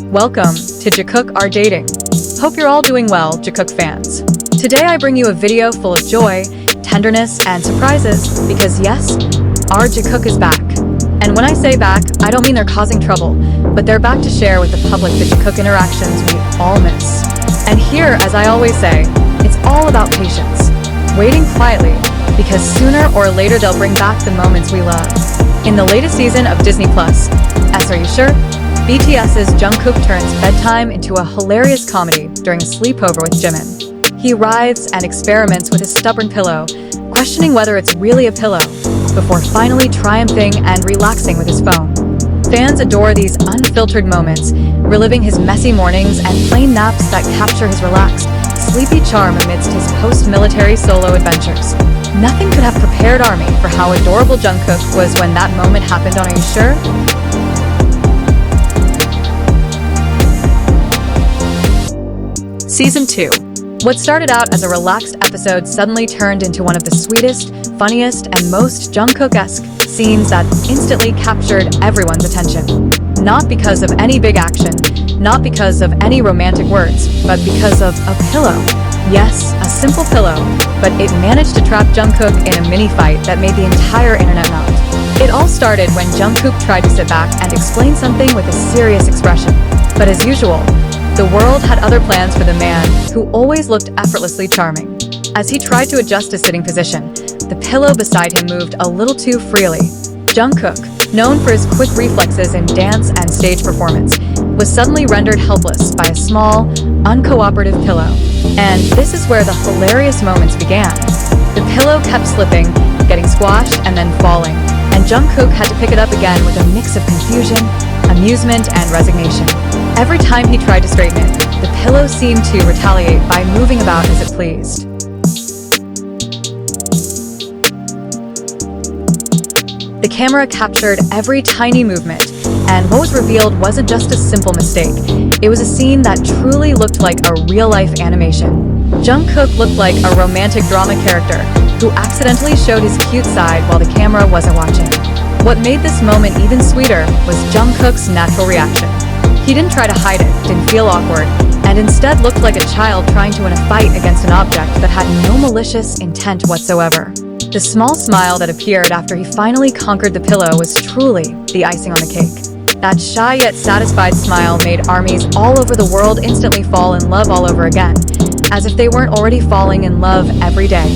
Welcome to Jakook Are Dating. Hope you're all doing well, Jakook fans. Today I bring you a video full of joy, tenderness, and surprises because yes, our Jakook is back. And when I say back, I don't mean they're causing trouble, but they're back to share with the public the Jakook interactions we all miss. And here, as I always say, it's all about patience. Waiting quietly, because sooner or later they'll bring back the moments we love. In the latest season of Disney+, Are You Sure? BTS's Jungkook turns bedtime into a hilarious comedy during a sleepover with Jimin. He writhes and experiments with his stubborn pillow, questioning whether it's really a pillow, before finally triumphing and relaxing with his phone. Fans adore these unfiltered moments, reliving his messy mornings and plain naps that capture his relaxed, sleepy charm amidst his post-military solo adventures. Nothing could have prepared ARMY for how adorable Jungkook was when that moment happened on Are You Sure? Season 2. What started out as a relaxed episode suddenly turned into one of the sweetest, funniest, and most Jungkook-esque scenes that instantly captured everyone's attention. Not because of any big action, not because of any romantic words, but because of a pillow. Yes, a simple pillow, but it managed to trap Jungkook in a mini-fight that made the entire internet melt. It all started when Jungkook tried to sit back and explain something with a serious expression. But as usual, the world had other plans for the man who always looked effortlessly charming. As he tried to adjust his sitting position, the pillow beside him moved a little too freely. Jungkook, known for his quick reflexes in dance and stage performance, was suddenly rendered helpless by a small, uncooperative pillow. And this is where the hilarious moments began. The pillow kept slipping, getting squashed, and then falling, and Jungkook had to pick it up again with a mix of confusion, amusement, and resignation. Every time he tried to straighten it, the pillow seemed to retaliate by moving about as it pleased. The camera captured every tiny movement, and what was revealed wasn't just a simple mistake. It was a scene that truly looked like a real-life animation. Jungkook looked like a romantic drama character who accidentally showed his cute side while the camera wasn't watching. What made this moment even sweeter was Jungkook's natural reaction. He didn't try to hide it, didn't feel awkward, and instead looked like a child trying to win a fight against an object that had no malicious intent whatsoever. The small smile that appeared after he finally conquered the pillow was truly the icing on the cake. That shy yet satisfied smile made ARMYs all over the world instantly fall in love all over again, as if they weren't already falling in love every day.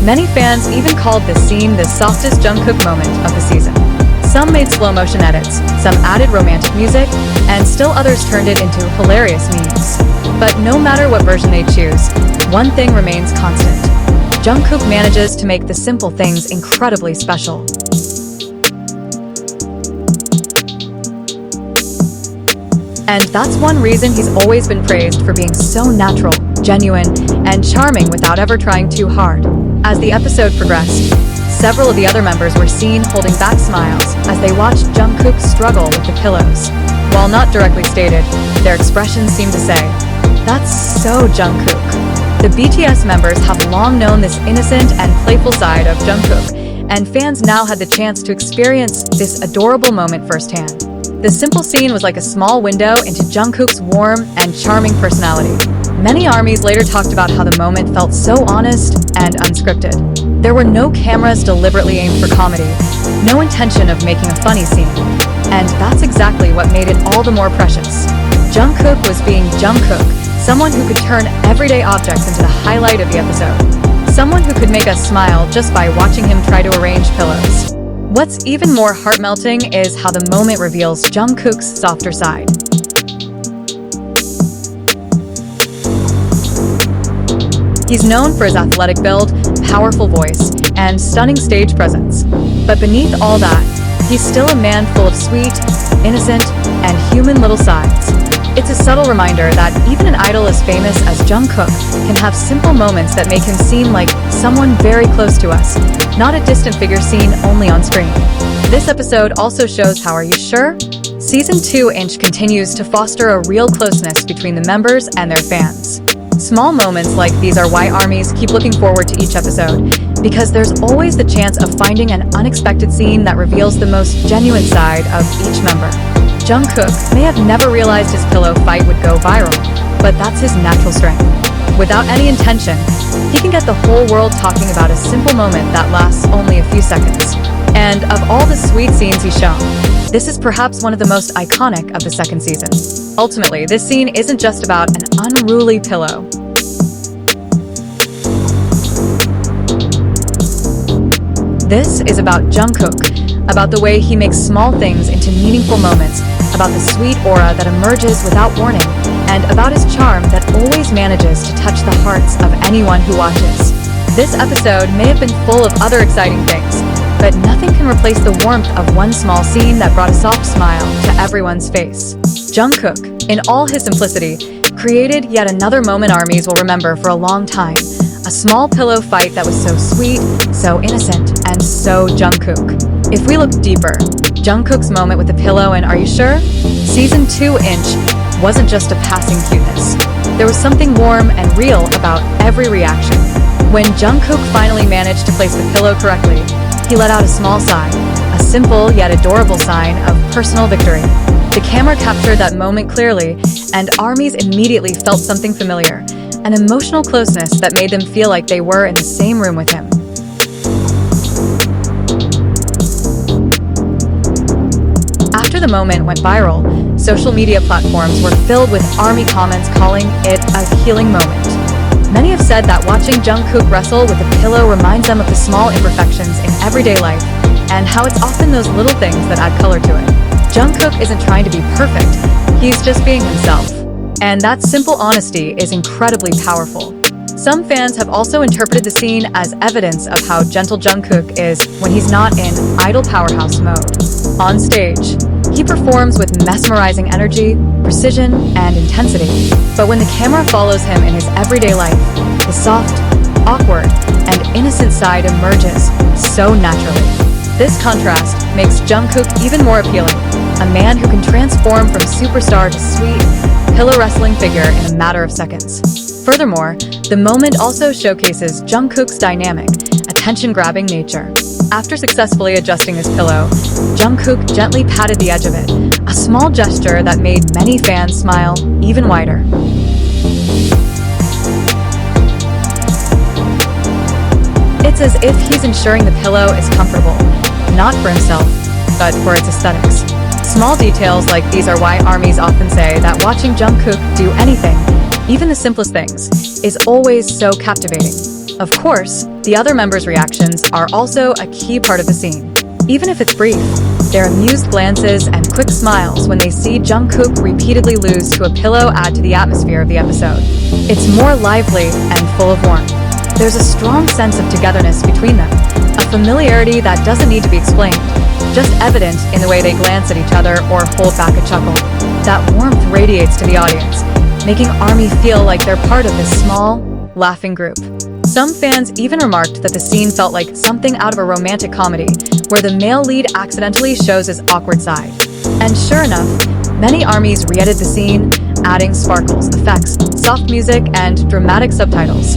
Many fans even called this scene the softest Jungkook moment of the season. Some made slow-motion edits, some added romantic music, and still others turned it into hilarious memes. But no matter what version they choose, one thing remains constant. Jungkook manages to make the simple things incredibly special. And that's one reason he's always been praised for being so natural, genuine, and charming without ever trying too hard. As the episode progressed, several of the other members were seen holding back smiles as they watched Jungkook struggle with the pillows. While not directly stated, their expressions seemed to say, "That's so Jungkook." The BTS members have long known this innocent and playful side of Jungkook, and fans now had the chance to experience this adorable moment firsthand. The simple scene was like a small window into Jungkook's warm and charming personality. Many ARMYs later talked about how the moment felt so honest and unscripted. There were no cameras deliberately aimed for comedy, no intention of making a funny scene. And that's exactly what made it all the more precious. Jungkook was being Jungkook, someone who could turn everyday objects into the highlight of the episode. Someone who could make us smile just by watching him try to arrange pillows. What's even more heart-melting is how the moment reveals Jungkook's softer side. He's known for his athletic build, powerful voice, and stunning stage presence. But beneath all that, he's still a man full of sweet, innocent, and human little sides. It's a subtle reminder that even an idol as famous as Jungkook can have simple moments that make him seem like someone very close to us, not a distant figure seen only on screen. This episode also shows How Are You Sure? Season 2 continues to foster a real closeness between the members and their fans. Small moments like these are why ARMYs keep looking forward to each episode, because there's always the chance of finding an unexpected scene that reveals the most genuine side of each member. Jungkook may have never realized his pillow fight would go viral, but that's his natural strength. Without any intention, he can get the whole world talking about a simple moment that lasts only a few seconds. And of all the sweet scenes he's shown, this is perhaps one of the most iconic of the second season. Ultimately, this scene isn't just about an unruly pillow. This is about Jungkook, about the way he makes small things into meaningful moments, about the sweet aura that emerges without warning, and about his charm that always manages to touch the hearts of anyone who watches. This episode may have been full of other exciting things, but nothing can replace the warmth of one small scene that brought a soft smile to everyone's face. Jungkook, in all his simplicity, created yet another moment armies will remember for a long time. A small pillow fight that was so sweet, so innocent, and so Jungkook. If we look deeper, Jungkook's moment with the pillow in Are You Sure? Season 2 Inch wasn't just a passing cuteness. There was something warm and real about every reaction. When Jungkook finally managed to place the pillow correctly, he let out a small sigh, a simple yet adorable sign of personal victory. The camera captured that moment clearly, and ARMYs immediately felt something familiar, an emotional closeness that made them feel like they were in the same room with him. After the moment went viral, social media platforms were filled with ARMY comments calling it a healing moment. Many have said that watching Jungkook wrestle with a pillow reminds them of the small imperfections in everyday life, and how it's often those little things that add color to it. Jungkook isn't trying to be perfect, he's just being himself. And that simple honesty is incredibly powerful. Some fans have also interpreted the scene as evidence of how gentle Jungkook is when he's not in idol powerhouse mode. On stage, he performs with mesmerizing energy, precision, and intensity. But when the camera follows him in his everyday life, his soft, awkward, and innocent side emerges so naturally. This contrast makes Jungkook even more appealing, a man who can transform from superstar to sweet, pillow wrestling figure in a matter of seconds. Furthermore, the moment also showcases Jungkook's dynamic, attention-grabbing nature. After successfully adjusting his pillow, Jungkook gently patted the edge of it, a small gesture that made many fans smile even wider. It's as if he's ensuring the pillow is comfortable, not for himself, but for its aesthetics. Small details like these are why ARMYs often say that watching Jungkook do anything, even the simplest things, is always so captivating. Of course, the other members' reactions are also a key part of the scene. Even if it's brief, their amused glances and quick smiles when they see Jungkook repeatedly lose to a pillow add to the atmosphere of the episode. It's more lively and full of warmth. There's a strong sense of togetherness between them, a familiarity that doesn't need to be explained, just evident in the way they glance at each other or hold back a chuckle. That warmth radiates to the audience, making ARMY feel like they're part of this small, laughing group. Some fans even remarked that the scene felt like something out of a romantic comedy, where the male lead accidentally shows his awkward side. And sure enough, many ARMYs re-edited the scene, adding sparkles, effects, soft music, and dramatic subtitles.